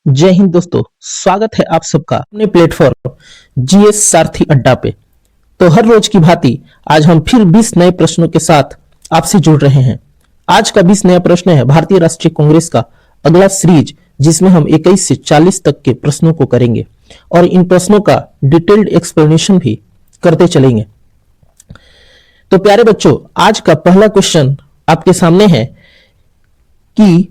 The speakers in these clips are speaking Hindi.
जय हिंद दोस्तों, स्वागत है आप सबका अपने प्लेटफॉर्म जीएस सारथी अड्डा पे। तो हर रोज की भांति आज हम फिर 20 नए प्रश्नों के साथ आपसे जुड़ रहे हैं। आज का 20 नया प्रश्न है भारतीय राष्ट्रीय कांग्रेस का अगला सीरीज, जिसमें हम 21 से 40 तक के प्रश्नों को करेंगे और इन प्रश्नों का डिटेल्ड एक्सप्लेनेशन भी करते चलेंगे। तो प्यारे बच्चों, आज का पहला क्वेश्चन आपके सामने है कि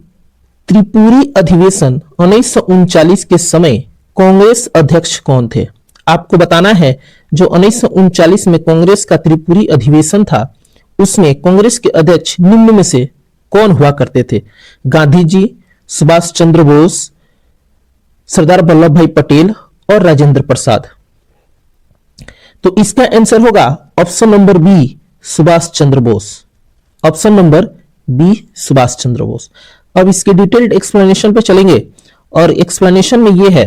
त्रिपुरी अधिवेशन 1939 के समय कांग्रेस अध्यक्ष कौन थे। आपको बताना है जो 1939 में कांग्रेस का त्रिपुरी अधिवेशन था, उसमें कांग्रेस के अध्यक्ष निम्न में से कौन हुआ करते थे। गांधी जी, सुभाष चंद्र बोस, सरदार वल्लभ भाई पटेल और राजेंद्र प्रसाद। तो इसका आंसर होगा option number B, Subhash Chandra Bose. Option number B, Subhash Chandra Bose. अब इसके डिटेल्ड एक्सप्लेनेशन पे चलेंगे और एक्सप्लेनेशन में यह है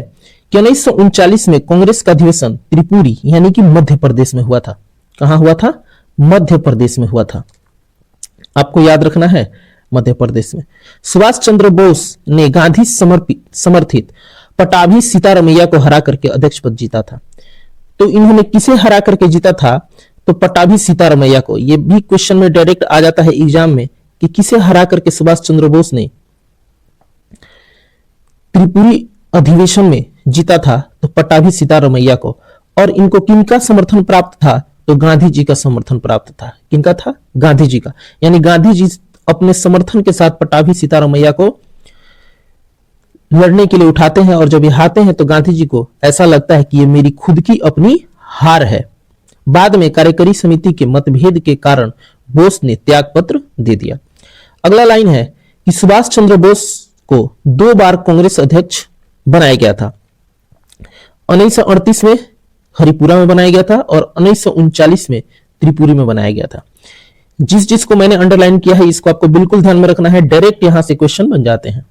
कि 1939 में कांग्रेस का अधिवेशन त्रिपुरी यानी कि मध्य प्रदेश में हुआ था। कहां हुआ था? मध्य प्रदेश में हुआ था। आपको याद रखना है, मध्य प्रदेश में। सुभाष चंद्र बोस ने गांधी समर्थित पटाभी सीतारमैया को हरा करके अध्यक्ष पद जीता था। तो इन्होंने किसे हरा करके जीता था? तो पटाभी सीतारमैया को। यह भी क्वेश्चन में डायरेक्ट आ जाता है एग्जाम में कि किसे हरा करके सुभाष चंद्र बोस ने त्रिपुरी अधिवेशन में जीता था। तो पटाभी सीतारमैया को। और इनको किनका समर्थन प्राप्त था? तो गांधी जी का समर्थन प्राप्त था। किनका था? गांधी जी का। यानी गांधी जी अपने समर्थन के साथ पटाभी सीतारमैया को लड़ने के लिए उठाते हैं और जब ये हारते हैं तो गांधी जी को ऐसा लगता है कि ये मेरी खुद की अपनी हार है। बाद में कार्यकारी समिति के मतभेद के कारण बोस ने त्यागपत्र दे दिया। अगला लाइन है कि सुभाष चंद्र बोस को 2 बार कांग्रेस अध्यक्ष बनाया गया था। 1938 में हरिपुरा में बनाया गया था और 1939 में त्रिपुरी में बनाया गया था। जिसको मैंने अंडरलाइन किया है इसको आपको बिल्कुल ध्यान में रखना है, डायरेक्ट यहां से क्वेश्चन बन जाते हैं।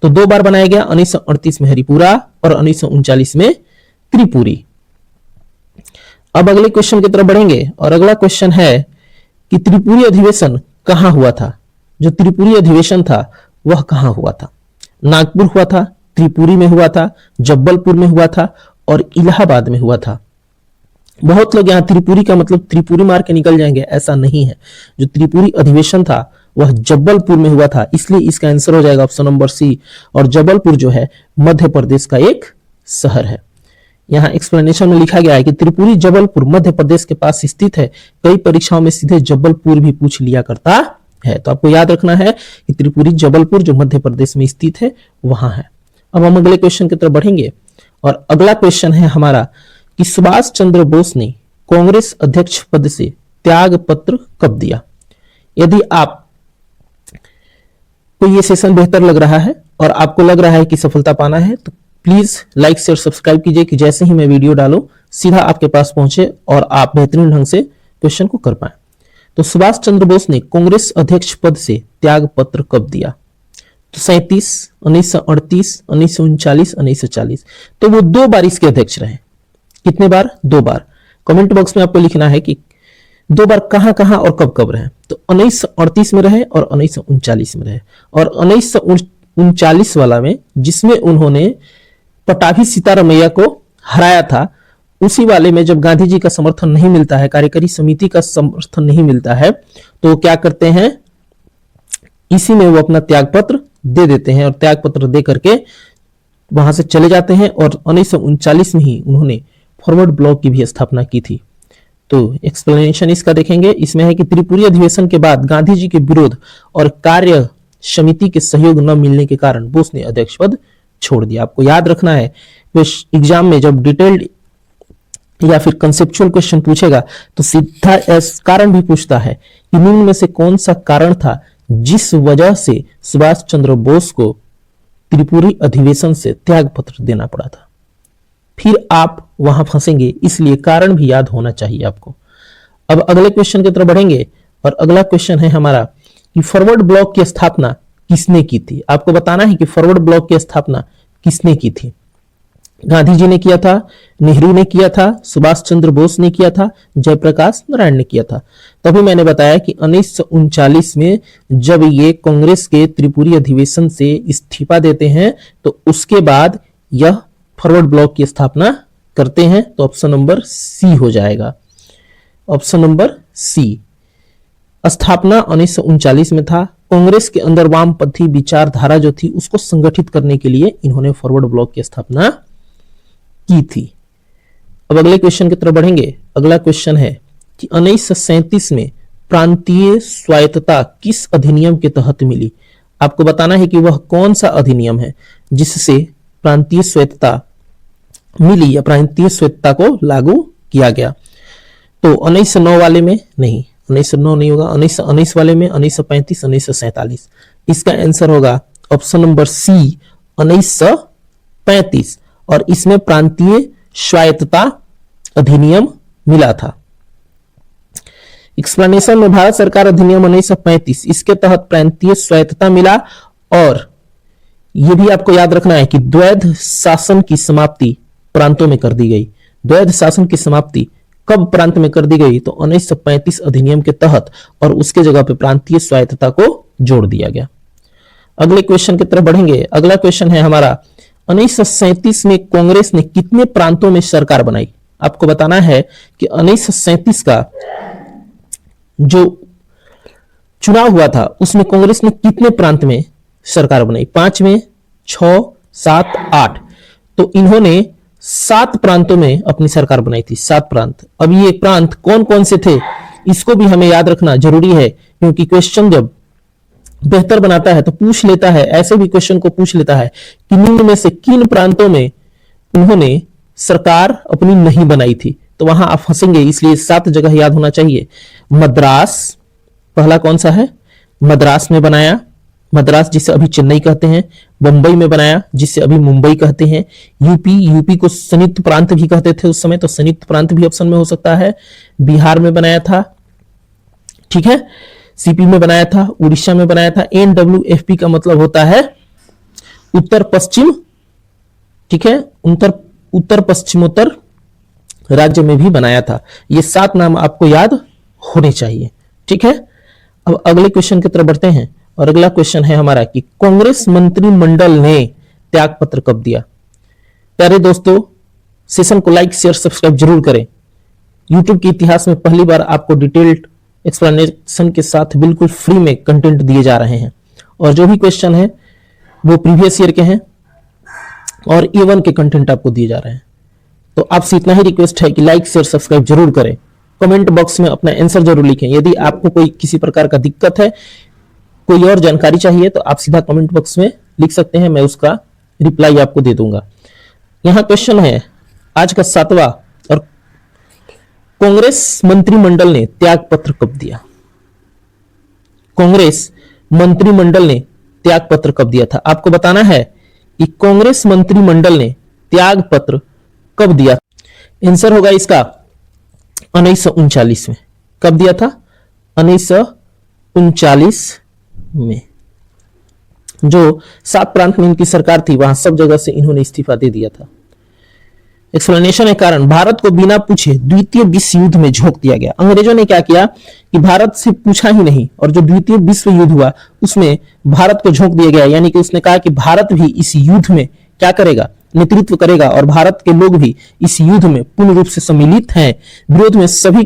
तो 2 बार बनाया गया, 1938 में हरिपुरा और 1939 में त्रिपुरी। अब अगले क्वेश्चन की तरफ बढ़ेंगे और अगला क्वेश्चन है कि त्रिपुरी अधिवेशन कहां हुआ था। जो त्रिपुरी अधिवेशन था वह कहां हुआ था? नागपुर हुआ था, त्रिपुरी में हुआ था, जबलपुर में हुआ था और इलाहाबाद में हुआ था। बहुत लोग यहां त्रिपुरी का मतलब त्रिपुरी मार के निकल जाएंगे, ऐसा नहीं है। जो त्रिपुरी अधिवेशन था वह जबलपुर में हुआ था, इसलिए इसका आंसर हो जाएगा ऑप्शन नंबर सी। और जबलपुर जो है मध्य प्रदेश का एक शहर है। यहां एक्सप्लेनेशन में लिखा गया है कि त्रिपुरी जबलपुर मध्य प्रदेश के पास स्थित है। कई परीक्षाओं में सीधे जबलपुर भी पूछ लिया करता है। तो आपको याद रखना है कि त्रिपुरी जबलपुर जो मध्य प्रदेश में स्थित है वहां है। अब हम अगले क्वेश्चन की तरफ बढ़ेंगे और अगला क्वेश्चन है हमारा कि सुभाष चंद्र बोस ने कांग्रेस अध्यक्ष पद से त्याग पत्र कब दिया। यदि आप को ये सेशन बेहतर लग रहा है और आपको लग रहा है कि सफलता पाना है तो प्लीज लाइक शेयर सब्सक्राइब कीजिए कि जैसे ही मैं वीडियो डालूं सीधा आपके पास पहुंचे और आप बेहतरीन ढंग से क्वेश्चन को कर पाए। तो सुभाष चंद्र बोस ने कांग्रेस अध्यक्ष पद से त्याग पत्र कब दिया? तो 37, 1938, 1939, 1940। तो वो 2 बार इसके अध्यक्ष रहे। कितने बार? 2 बार। कमेंट बॉक्स में आपको लिखना है कि 2 बार कहां कहां और कब कब रहे। तो 1938 में रहे और 1939 में रहे। और 1939 वाला में जिसमें उन्होंने पटाभी सीतारमैया को हराया था, उसी वाले में जब गांधी जी का समर्थन नहीं मिलता है, कार्यकारी समिति का समर्थन नहीं मिलता है, तो वो क्या करते हैं, इसी में वो अपना त्यागपत्र दे देते हैं और त्यागपत्र दे करके वहां से चले जाते हैं। और 1939 में ही उन्होंने फॉरवर्ड ब्लॉक की भी स्थापना की थी। तो एक्सप्लेनेशन इसका देखेंगे। इसमें है कि त्रिपुरी अधिवेशन के बाद गांधी जी के विरोध और कार्य समिति के सहयोग न मिलने के कारण बोस ने अध्यक्ष पद छोड़ दिया। आपको याद रखना है एग्जाम में जब डिटेल्ड या फिर कंसेप्चुअल क्वेश्चन पूछेगा तो सीधा कारण भी पूछता है कि निम्न में से कौन सा कारण था जिस वजह से सुभाष चंद्र बोस को त्रिपुरी अधिवेशन से त्याग पत्र देना पड़ा था। फिर आप वहां फंसेंगे, इसलिए कारण भी याद होना चाहिए आपको। अब अगले क्वेश्चन की तरफ बढ़ेंगे और अगला क्वेश्चन है हमारा कि फॉरवर्ड ब्लॉक की स्थापना किसने की थी। आपको बताना है कि फॉरवर्ड ब्लॉक की स्थापना किसने की थी। गांधी जी ने किया था, नेहरू ने किया था, सुभाष चंद्र बोस ने किया था, जयप्रकाश नारायण ने किया था। तभी मैंने बताया कि 1939 में जब ये कांग्रेस के त्रिपुरी अधिवेशन से इस्तीफा देते हैं तो उसके बाद यह फॉरवर्ड ब्लॉक की स्थापना करते हैं। तो ऑप्शन नंबर सी हो जाएगा, ऑप्शन नंबर सी। स्थापना 1939 में था। कांग्रेस के अंदर वामपंथी विचारधारा जो थी उसको संगठित करने के लिए इन्होंने फॉरवर्ड ब्लॉक की स्थापना की थी। अब अगले क्वेश्चन की तरफ बढ़ेंगे। अगला क्वेश्चन है कि 1937 में प्रांतीय स्वायत्तता किस अधिनियम के तहत मिली। आपको बताना है कि वह कौन सा अधिनियम है जिससे प्रांतीय स्वायत्तता मिली या प्रांतीय स्वायत्तता को लागू किया गया। तो 1909 वाले में नहीं, 1909 नहीं होगा, 1919 वाले में, 1935, 1947। इसका आंसर होगा ऑप्शन नंबर सी 1935 और इसमें प्रांतीय स्वायत्तता अधिनियम मिला था। एक्सप्लेनेशन में भारत सरकार अधिनियम 1935 इसके तहत प्रांतीय स्वायत्तता मिला। और यह भी आपको याद रखना है कि द्वैध शासन की समाप्ति प्रांतों में कर दी गई। द्वैध शासन की समाप्ति कब प्रांत में कर दी गई? तो 1935 अधिनियम के तहत, और उसके जगह पे प्रांतीय स्वायत्तता को जोड़ दिया गया। अगले क्वेश्चन की तरफ बढ़ेंगे। अगला क्वेश्चन है हमारा 1937 में कांग्रेस ने कितने प्रांतों में सरकार बनाई। आपको बताना है कि 1937 का जो चुनाव हुआ था उसमें कांग्रेस ने कितने प्रांत में सरकार बनाई? 5 में, 6, 7, 8। तो इन्होंने 7 प्रांतों में अपनी सरकार बनाई थी। 7 प्रांत। अब ये प्रांत कौन कौन से थे इसको भी हमें याद रखना जरूरी है, क्योंकि क्वेश्चन जब बेहतर बनाता है तो पूछ लेता है, ऐसे भी क्वेश्चन को पूछ लेता है कि निम्न में से किन प्रांतों में उन्होंने सरकार अपनी नहीं बनाई थी। तो वहां आप फंसेंगे, इसलिए 7 जगह याद होना चाहिए। मद्रास पहला कौन सा है? मद्रास में बनाया, मद्रास जिसे अभी चेन्नई कहते हैं। बंबई में बनाया जिसे अभी मुंबई कहते हैं। यूपी को संयुक्त प्रांत भी कहते थे उस समय, तो संयुक्त प्रांत भी ऑप्शन में हो सकता है। बिहार में बनाया था, ठीक है, सीपी में बनाया था, उड़ीसा में बनाया था। NWFP का मतलब होता है उत्तर पश्चिम, ठीक है, उत्तर पश्चिमोत्तर राज्य में भी बनाया था। ये 7 नाम आपको याद होने चाहिए, ठीक है। अब अगले क्वेश्चन की तरफ बढ़ते हैं और अगला क्वेश्चन है हमारा कि कांग्रेस मंत्रिमंडल ने त्याग पत्र कब दिया। प्यारे दोस्तों, सेशन को लाइक, शेयर, सब्सक्राइब जरूर करें। यूट्यूब के इतिहास में पहली बार आपको डिटेल्ड एक्सप्लेनेशन के साथ बिल्कुल फ्री में कंटेंट दिए जा रहे हैं, और जो भी क्वेश्चन है वो प्रीवियस ईयर के हैं और A1 के कंटेंट आपको दिए जा रहे हैं। तो आपसे इतना ही रिक्वेस्ट है कि लाइक, शेयर, सब्सक्राइब जरूर करें। कमेंट बॉक्स में अपना आंसर जरूर लिखें। यदि आपको कोई किसी प्रकार का दिक्कत है, कोई और जानकारी चाहिए, तो आप सीधा कमेंट बॉक्स में लिख सकते हैं, मैं उसका रिप्लाई आपको दे दूंगा। यहां क्वेश्चन है आज का 7वां, और कांग्रेस मंत्रिमंडल ने त्याग पत्र कब दिया। कांग्रेस मंत्रिमंडल ने त्याग पत्र कब दिया था। आपको बताना है कि कांग्रेस मंत्रिमंडल ने त्याग पत्र कब दिया। आंसर होगा इसका 1939 में। कब दिया था? 1939 में। जो 7 प्रांत में इनकी सरकार थी वहां सब जगह से इन्होंने इस्तीफा दे दिया था। एक्सप्लेनेशन है कारण भारत को बिना पूछे द्वितीय विश्व युद्ध में झोंक दिया गया। अंग्रेजों ने क्या किया कि भारत से पूछा ही नहीं, और जो द्वितीय विश्व युद्ध हुआ उसमें भारत को झोंक दिया गया। यानी कि उसने कहा कि भारत भी इस युद्ध में क्या करेगा, नेतृत्व करेगा, और भारत के लोग भी इस युद्ध में पूर्ण रूप से सम्मिलित हैं। विरोध में सभी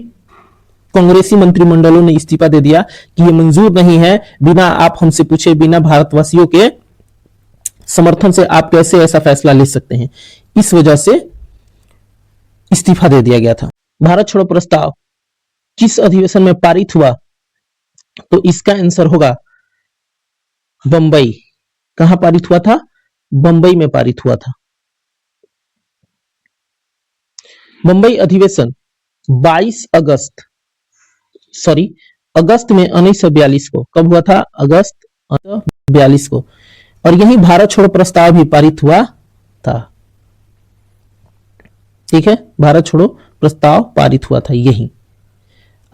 कांग्रेसी मंत्रिमंडलों ने इस्तीफा दे दिया कि यह मंजूर नहीं है, बिना आप हमसे पूछे, बिना भारतवासियों के समर्थन से आप कैसे ऐसा फैसला ले सकते हैं। इस वजह से इस्तीफा दे दिया गया था। भारत छोड़ो प्रस्ताव किस अधिवेशन में पारित हुआ? तो इसका आंसर होगा बंबई। कहां पारित हुआ था? बंबई में पारित हुआ था। बंबई अधिवेशन 22 अगस्त में 1942 को। कब हुआ था? अगस्त 1942 को। और यही भारत छोड़ो प्रस्ताव भी पारित हुआ था, ठीक है, भारत छोड़ो प्रस्ताव पारित हुआ था यही।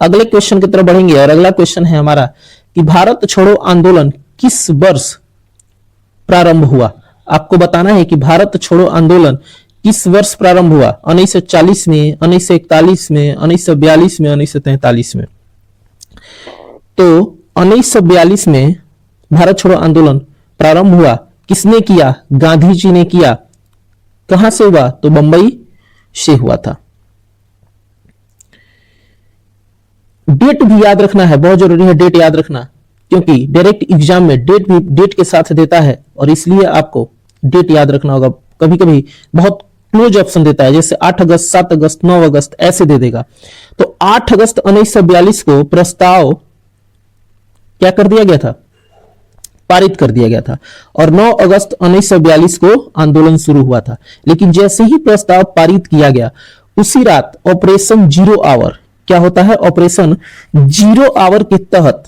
अगले क्वेश्चन की तरफ बढ़ेंगे और अगला क्वेश्चन है हमारा कि भारत छोड़ो आंदोलन किस वर्ष प्रारंभ हुआ। आपको बताना है कि भारत छोड़ो आंदोलन किस वर्ष प्रारंभ हुआ। 1940 में, 1941 में, 1942 में, 1943 में। तो 1942 में भारत छोड़ो आंदोलन प्रारंभ हुआ। किसने किया? गांधी जी ने किया। कहां से हुआ? तो बंबई से हुआ था। डेट भी याद रखना है, बहुत जरूरी है डेट याद रखना, क्योंकि डायरेक्ट एग्जाम में डेट भी डेट के साथ देता है और इसलिए आपको डेट याद रखना होगा। कभी कभी बहुत क्लोज ऑप्शन देता है, जैसे 8 अगस्त, 7 अगस्त, 9 अगस्त ऐसे दे देगा। तो 8 अगस्त 1942 को प्रस्ताव क्या कर दिया गया था? पारित कर दिया गया था और 9 अगस्त 1942 को आंदोलन शुरू हुआ था। लेकिन जैसे ही प्रस्ताव पारित किया गया उसी रात ऑपरेशन जीरो आवर, क्या होता है? ऑपरेशन जीरो आवर के तहत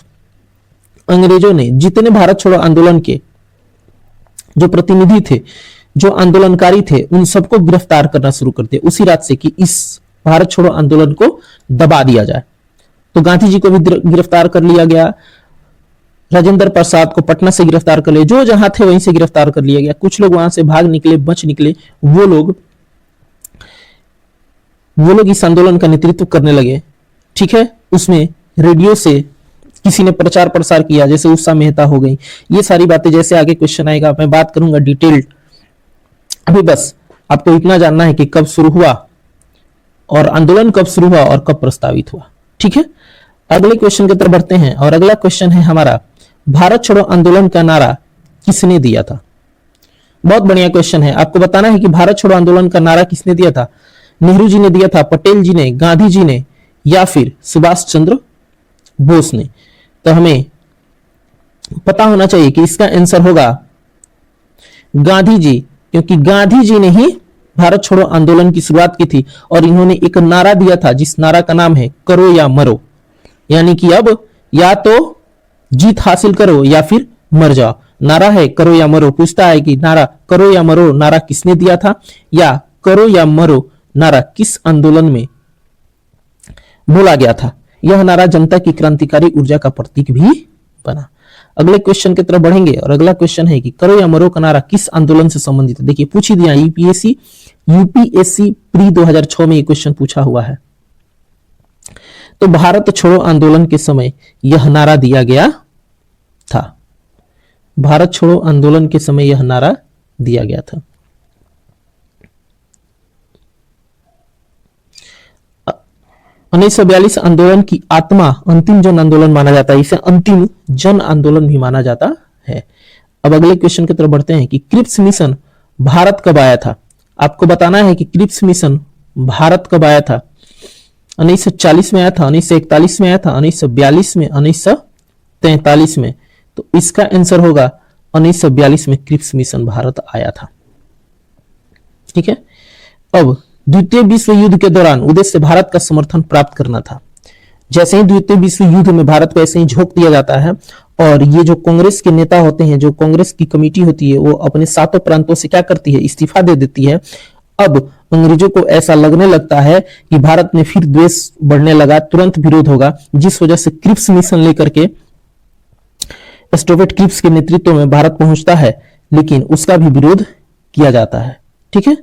अंग्रेजों ने जितने भारत छोड़ो आंदोलन के जो प्रतिनिधि थे, जो आंदोलनकारी थे, उन सबको गिरफ्तार करना शुरू कर दिया उसी रात से कि इस भारत छोड़ो आंदोलन को दबा दिया जाए। तो गांधी जी को भी गिरफ्तार कर लिया गया, राजेंद्र प्रसाद को पटना से गिरफ्तार कर लिया, जो जहां थे वहीं से गिरफ्तार कर लिया गया। कुछ लोग वहां से भाग निकले, बच निकले, वो लोग इस आंदोलन का नेतृत्व करने लगे। ठीक है, उसमें रेडियो से किसी ने प्रचार प्रसार किया, जैसे उषा मेहता हो गई। ये सारी बातें जैसे आगे क्वेश्चन आएगा मैं बात करूंगा डिटेल्ड। अभी बस आपको इतना जानना है कि कब शुरू हुआ और आंदोलन कब शुरू हुआ और कब प्रस्तावित हुआ। ठीक है, अगले क्वेश्चन की तरफ बढ़ते हैं और अगला क्वेश्चन है हमारा, भारत छोड़ो आंदोलन का नारा किसने दिया था? बहुत बढ़िया क्वेश्चन है। आपको बताना है कि भारत छोड़ो आंदोलन का नारा किसने दिया था? नेहरू जी ने दिया था, पटेल जी ने, गांधी जी ने, या फिर सुभाष चंद्र बोस ने? तो हमें पता होना चाहिए कि इसका आंसर होगा गांधी जी, क्योंकि गांधी जी ने ही भारत छोड़ो आंदोलन की शुरुआत की थी और इन्होंने एक नारा दिया था जिस नारा का नाम है करो या मरो, यानी कि अब या तो जीत हासिल करो या फिर मर जाओ। नारा है करो या मरो। पूछता है कि नारा करो या मरो नारा किसने दिया था, या करो या मरो नारा किस आंदोलन में बोला गया था? यह नारा जनता की क्रांतिकारी ऊर्जा का प्रतीक भी बना। अगले क्वेश्चन की तरफ बढ़ेंगे और अगला क्वेश्चन है कि करो या मरो का नारा किस आंदोलन से संबंधित है? देखिए पूछ ही दिया, यूपीएससी प्री 2006 में ये क्वेश्चन पूछा हुआ है। तो भारत छोड़ो आंदोलन के समय यह नारा दिया गया था। भारत छोड़ो आंदोलन के समय यह नारा दिया गया था। 1942 आंदोलन की आत्मा अंतिम जन आंदोलन माना जाता है, इसे अंतिम जन आंदोलन भी माना जाता है। अब अगले क्वेश्चन की तरफ बढ़ते हैं कि क्रिप्स मिशन भारत कब आया था? आपको बताना है कि क्रिप्स मिशन भारत कब आया था? 1940 में आया था, 1941 में आया था, 1942 में, 1943 में। तो इसका आंसर होगा 1942 में क्रिप्स मिशन भारत आया था। ठीक है, अब द्वितीय विश्व युद्ध के दौरान उद्देश्य भारत का समर्थन प्राप्त करना था। जैसे ही द्वितीय विश्व युद्ध में भारत को ऐसे ही झोंक दिया जाता है और ये जो कांग्रेस के नेता होते हैं, जो कांग्रेस की कमेटी होती है, वो अपने 7 प्रांतों से क्या करती है? इस्तीफा दे देती है। अब अंग्रेजों को ऐसा लगने लगता है कि भारत में फिर द्वेष बढ़ने लगा, तुरंत विरोध होगा, जिस वजह से क्रिप्स मिशन लेकर के स्टोवेट क्रिप्स के नेतृत्व में भारत पहुंचता है, लेकिन उसका भी विरोध किया जाता है। ठीक है,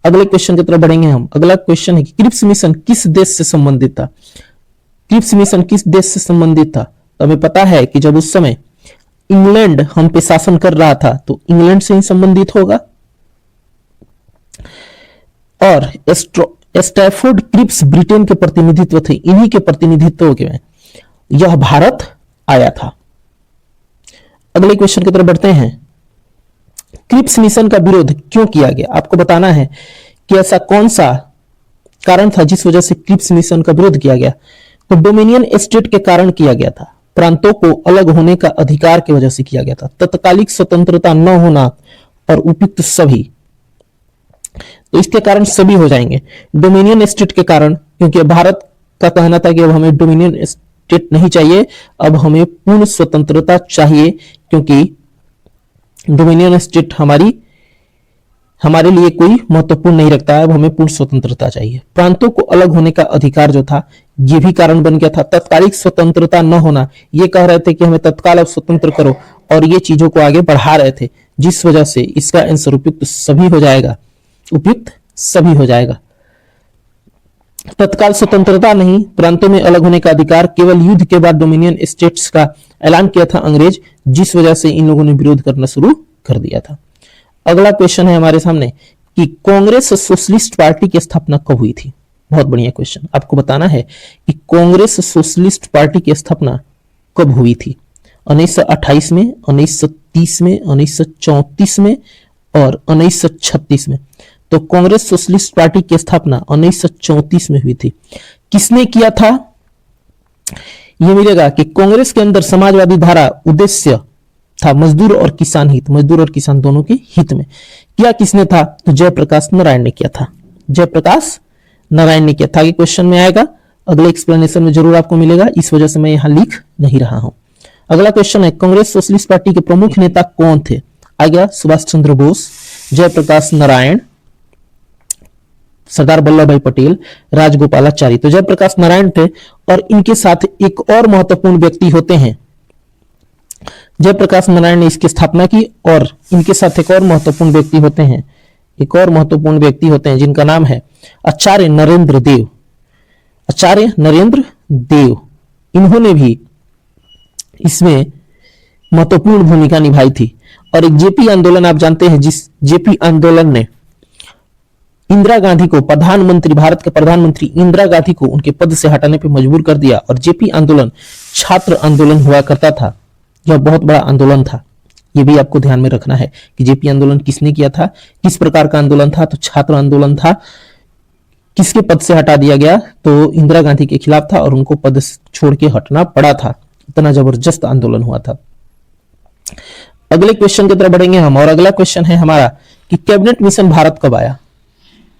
अगले क्वेश्चन की तरफ बढ़ेंगे हम। अगला क्वेश्चन है कि क्रिप्स मिशन किस देश से संबंधित था? क्रिप्स मिशन किस देश से संबंधित था? तो हमें पता है कि जब उस समय इंग्लैंड हम पे शासन कर रहा था तो इंग्लैंड से ही संबंधित होगा। और स्टैफोर्ड क्रिप्स ब्रिटेन के प्रतिनिधित्व थे, इन्हीं के प्रतिनिधित्व के में यह भारत आया था। अगले क्वेश्चन की तरफ बढ़ते हैं। क्रिप्स मिशन का विरोध क्यों किया गया? आपको बताना है कि ऐसा कौन सा कारण था जिस वजह से क्रिप्स मिशन का विरोध किया गया। तो डोमिनियन स्टेट के कारण किया गया था, प्रांतों को अलग होने का अधिकार की वजह से किया गया था, तत्कालिक स्वतंत्रता न होना और उपयुक्त सभी। तो इसके कारण सभी हो जाएंगे। डोमिनियन स्टेट के कारण, क्योंकि भारत का कहना था कि अब हमें डोमिनियन स्टेट नहीं चाहिए, अब हमें पूर्ण स्वतंत्रता चाहिए, क्योंकि डोमिनियन स्टेट हमारे लिए कोई महत्वपूर्ण नहीं रखता है, अब हमें पूर्ण स्वतंत्रता चाहिए। प्रांतों को अलग होने का अधिकार जो था, यह भी कारण बन गया था। तत्कालिक स्वतंत्रता न होना, ये कह रहे थे कि हमें तत्काल अब स्वतंत्र करो, और ये चीजों को आगे बढ़ा रहे थे, जिस वजह से इसका आंसर उपयुक्त सभी हो जाएगा। उपयुक्त सभी हो जाएगा। तत्काल स्वतंत्रता नहीं, प्रांतों में अलग होने का अधिकार, केवल युद्ध के बाद डोमिनियन स्टेट्स का ऐलान किया था अंग्रेज, जिस वजह से इन लोगों ने विरोध करना शुरू कर दिया था। अगला क्वेश्चन है हमारे सामने कि कांग्रेस सोशलिस्ट पार्टी की स्थापना कब हुई थी। बहुत बढ़िया क्वेश्चन। आपको बताना है कि कांग्रेस सोशलिस्ट पार्टी की स्थापना कब हुई थी। 1928 में, 1930 में, 1934 में और 1936 में। तो कांग्रेस सोशलिस्ट पार्टी की स्थापना 1934 में हुई थी। किसने किया था? यह मिलेगा कि कांग्रेस के अंदर समाजवादी धारा उद्देश्य था मजदूर और किसान हित, मजदूर और किसान दोनों के हित में। किया किसने था? तो जयप्रकाश नारायण ने किया था। जयप्रकाश नारायण ने किया था। ये क्वेश्चन में आएगा, अगले एक्सप्लेनेशन में जरूर आपको मिलेगा, इस वजह से मैं यहां लिख नहीं रहा हूं। अगला क्वेश्चन है कांग्रेस सोशलिस्ट पार्टी के प्रमुख नेता कौन थे? आ गया सुभाष चंद्र बोस, जयप्रकाश नारायण, सरदार वल्लभ भाई पटेल, राजगोपालाचारी। तो जयप्रकाश नारायण थे और इनके साथ एक और महत्वपूर्ण व्यक्ति होते हैं। जयप्रकाश नारायण ने इसकी स्थापना की और इनके साथ एक और महत्वपूर्ण व्यक्ति होते हैं, एक और महत्वपूर्ण व्यक्ति होते हैं जिनका नाम है आचार्य नरेंद्र देव। आचार्य नरेंद्र देव, इन्होंने भी इसमें महत्वपूर्ण भूमिका निभाई थी। और एक जेपी आंदोलन आप जानते हैं, जिस जेपी आंदोलन ने इंदिरा गांधी को प्रधानमंत्री, भारत के प्रधानमंत्री इंदिरा गांधी को उनके पद से हटाने पर मजबूर कर दिया। और जेपी आंदोलन छात्र आंदोलन हुआ करता था, यह बहुत बड़ा आंदोलन था। यह भी आपको ध्यान में रखना है कि जेपी आंदोलन किसने किया था, किस प्रकार का आंदोलन था। तो छात्र आंदोलन था। किसके पद से हटा दिया गया? तो इंदिरा गांधी के खिलाफ था और उनको पद छोड़ के हटना पड़ा था। इतना जबरदस्त आंदोलन हुआ था। अगले क्वेश्चन की तरफ बढ़ेंगे हम, और अगला क्वेश्चन है हमारा कि कैबिनेट मिशन भारत कब आया।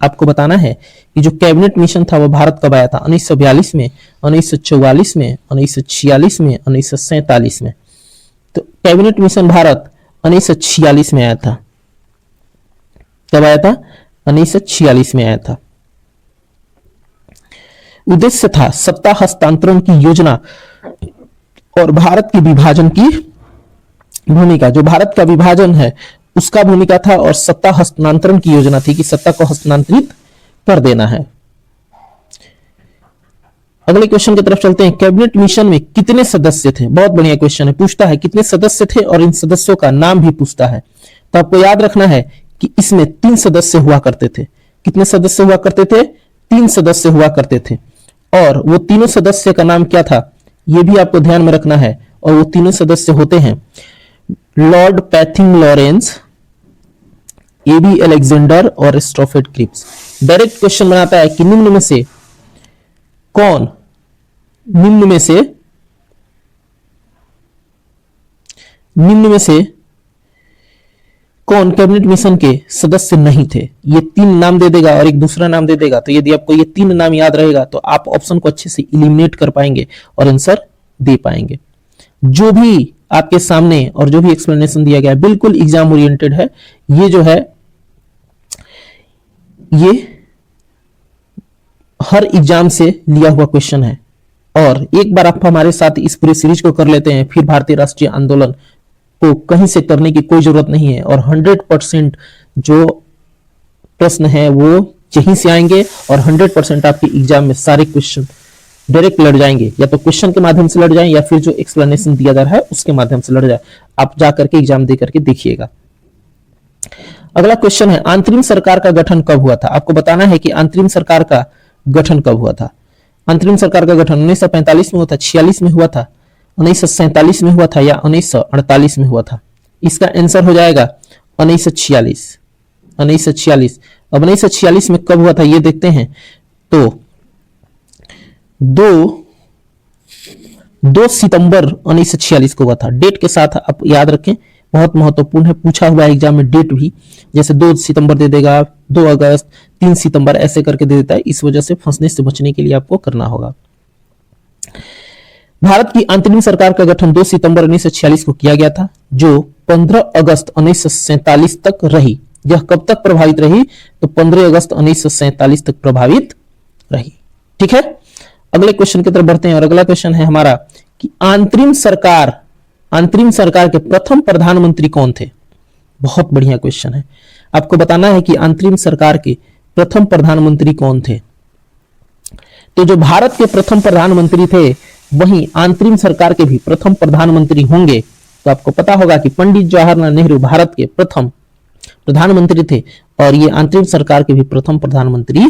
आपको बताना है कि जो कैबिनेट मिशन था वो भारत कब आया था। 1942 में, 1944 में, 1946 में, 1947 में। तो कैबिनेट मिशन भारत 1946 में आया था। कब आया था? 1946 में आया था। उद्देश्य था सत्ता हस्तांतरण की योजना और भारत के विभाजन की भूमिका। जो भारत का विभाजन है उसका भूमिका था और सत्ता हस्तांतरण की योजना थी कि सत्ता को हस्तांतरित कर देना है। अगले क्वेश्चन की तरफ चलते हैं। कैबिनेट मिशन में कितने सदस्य थे? बहुत बढ़िया क्वेश्चन है। पूछता है कितने सदस्य थे और इन सदस्यों का नाम भी पूछता है। तो आपको याद रखना है कि इसमें 3 सदस्य हुआ करते थे। कितने सदस्य हुआ करते थे? 3 सदस्य हुआ करते थे। और वो तीनों सदस्य का नाम क्या था, यह भी आपको ध्यान में रखना है। और वो तीनों सदस्य होते हैं लॉर्ड पैथिंग लॉरेंस, एबी अलेक्जेंडर और स्ट्रॉफेड क्रिप्स। डायरेक्ट क्वेश्चन बनाता है कि निम्न में से कौन कैबिनेट मिशन के सदस्य नहीं थे। ये 3 नाम दे देगा और एक दूसरा नाम दे देगा। तो यदि आपको ये 3 नाम याद रहेगा तो आप ऑप्शन को अच्छे से इलिमिनेट कर पाएंगे और आंसर दे पाएंगे। जो भी आपके सामने और जो भी एक्सप्लेनेशन दिया गया है बिल्कुल एग्जाम ओरिएंटेड है। ये जो है ये हर एग्जाम से लिया हुआ क्वेश्चन है। और एक बार आप हमारे साथ इस पूरे सीरीज को कर लेते हैं, फिर भारतीय राष्ट्रीय आंदोलन को कहीं से करने की कोई जरूरत नहीं है। और 100% जो प्रश्न है वो यहीं से आएंगे और 100% आपके एग्जाम में सारे क्वेश्चन डायरेक्ट लड़ जाएंगे। या तो क्वेश्चन के माध्यम से लड़ जाए या फिर जो एक्सप्लेनेशन दिया जा रहा है उसके माध्यम से लड़ जाए। आप जाकर के एग्जाम दे करके देखिएगा। अगला क्वेश्चन है अंतरिम सरकार का गठन कब हुआ था। आपको बताना है कि अंतरिम सरकार का गठन कब हुआ था। अंतरिम सरकार का गठन 1945 में हुआ था, 46 में हुआ था, 1947 में हुआ था या 1948 में हुआ था। इसका आंसर हो जाएगा 1946। 1946। अब 1946 में कब हुआ था ये देखते हैं। तो 2 सितंबर 1946 को हुआ था। डेट के साथ आप याद रखें, बहुत महत्वपूर्ण है। पूछा हुआ है एग्जाम में डेट भी, जैसे 2 सितंबर दे देगा, 2 अगस्त, 3 सितंबर ऐसे करके दे देता है। इस वजह से फंसने से बचने के लिए आपको करना होगा। भारत की अंतरिम सरकार का गठन 2 सितंबर 1946 को किया गया था, जो 15 अगस्त 1947 तक रही। यह कब तक प्रभावित रही? तो 15 अगस्त 1947 तक प्रभावित रही। ठीक है, अगले क्वेश्चन की तरफ बढ़ते हैं। और अगला क्वेश्चन है हमारा कि अंतरिम सरकार के प्रथम प्रधानमंत्री कौन थे। बहुत बढ़िया क्वेश्चन है। आपको बताना है कि अंतरिम सरकार के प्रथम प्रधानमंत्री कौन थे। तो जो भारत के प्रथम प्रधानमंत्री थे वहीं अंतरिम सरकार के भी प्रथम प्रधानमंत्री होंगे। तो आपको पता होगा कि पंडित जवाहरलाल नेहरू भारत के प्रथम प्रधानमंत्री थे और ये अंतरिम सरकार के भी प्रथम प्रधानमंत्री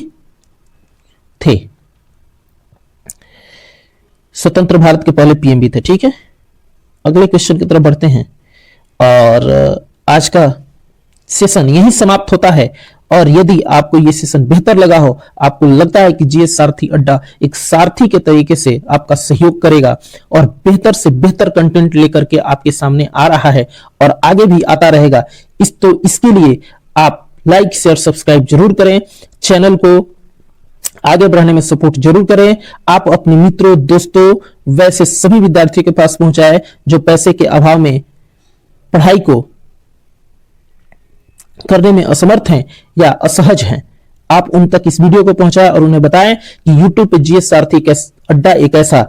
थे। स्वतंत्र भारत के पहले पीएम भी थे। ठीक है, अगले क्वेश्चन की तरफ बढ़ते हैं और आज का सेशन यही समाप्त होता है। और यदि आपको ये सेशन बेहतर लगा हो, आपको लगता है कि जीएस सारथी अड्डा एक सारथी के तरीके से आपका सहयोग करेगा और बेहतर से बेहतर कंटेंट लेकर के आपके सामने आ रहा है और आगे भी आता रहेगा, इसके लिए आप लाइक शेयर सब्सक्राइब जरूर करें, चैनल को आगे बढ़ाने में सपोर्ट जरूर करें। आप अपने मित्रों, दोस्तों, वैसे सभी विद्यार्थियों के पास पहुंचाएं जो पैसे के अभाव में पढ़ाई को करने में असमर्थ हैं या असहज हैं। आप उन तक इस वीडियो को पहुंचाएं और उन्हें बताएं कि YouTube पे जीएस सारथी अड्डा एक ऐसा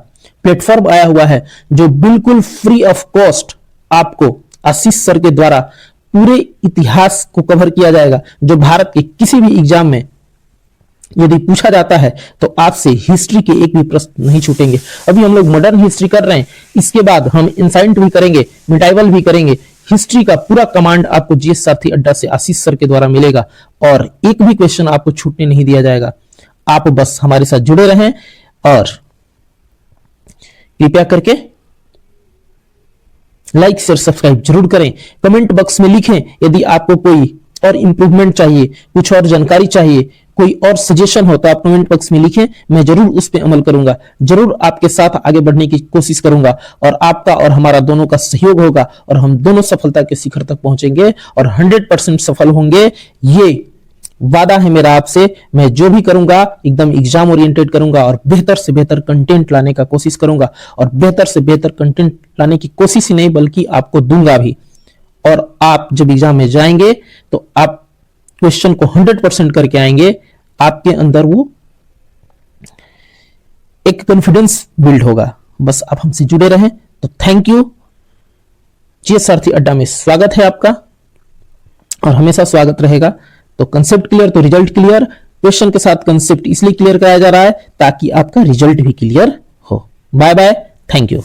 प्लेटफॉर्म आया हुआ है जो बिल्कुल फ्री ऑफ कॉस्ट आपको आशीष सर के द्वारा पूरे इतिहास को कवर किया जाएगा। जो भारत के किसी भी एग्जाम में यदि पूछा जाता है तो आपसे हिस्ट्री के एक भी प्रश्न नहीं छूटेंगे। अभी हम लोग मॉडर्न हिस्ट्री कर रहे हैं, इसके बाद हम इंसाइंट भी करेंगे, मिडाइवल भी करेंगे। हिस्ट्री का पूरा कमांड आपको जीएस सारथी अड्डा से आशीष सर के द्वारा मिलेगा और एक भी क्वेश्चन आपको छूटने नहीं दिया जाएगा। आप बस हमारे साथ जुड़े रहें और कृपया करके लाइक शेयर सब्सक्राइब जरूर करें। कमेंट बॉक्स में लिखें यदि आपको कोई और इंप्रूवमेंट चाहिए, कुछ और जानकारी चाहिए, कोई और सजेशन हो तो आप कमेंट बॉक्स में लिखें, मैं जरूर उस पर अमल करूंगा, जरूर आपके साथ आगे बढ़ने की कोशिश करूंगा और आपका और हमारा दोनों का सहयोग होगा और हम दोनों सफलता के शिखर तक पहुंचेंगे और 100% सफल होंगे। ये वादा है मेरा आपसे। मैं जो भी करूंगा एकदम एग्जाम ओरिएंटेड करूंगा और बेहतर से बेहतर कंटेंट लाने का कोशिश करूंगा और बेहतर से बेहतर कंटेंट लाने की कोशिश ही नहीं बल्कि आपको दूंगा भी। और आप जब एग्जाम में जाएंगे तो आप क्वेश्चन को 100% करके आएंगे, आपके अंदर वो एक कॉन्फिडेंस बिल्ड होगा। बस आप हमसे जुड़े रहें तो थैंक यू। जीएस सारथी अड्डा में स्वागत है आपका और हमेशा स्वागत रहेगा। तो कंसेप्ट क्लियर तो रिजल्ट क्लियर। क्वेश्चन के साथ कंसेप्ट इसलिए क्लियर कराया जा रहा है ताकि आपका रिजल्ट भी क्लियर हो। Bye bye, thank you.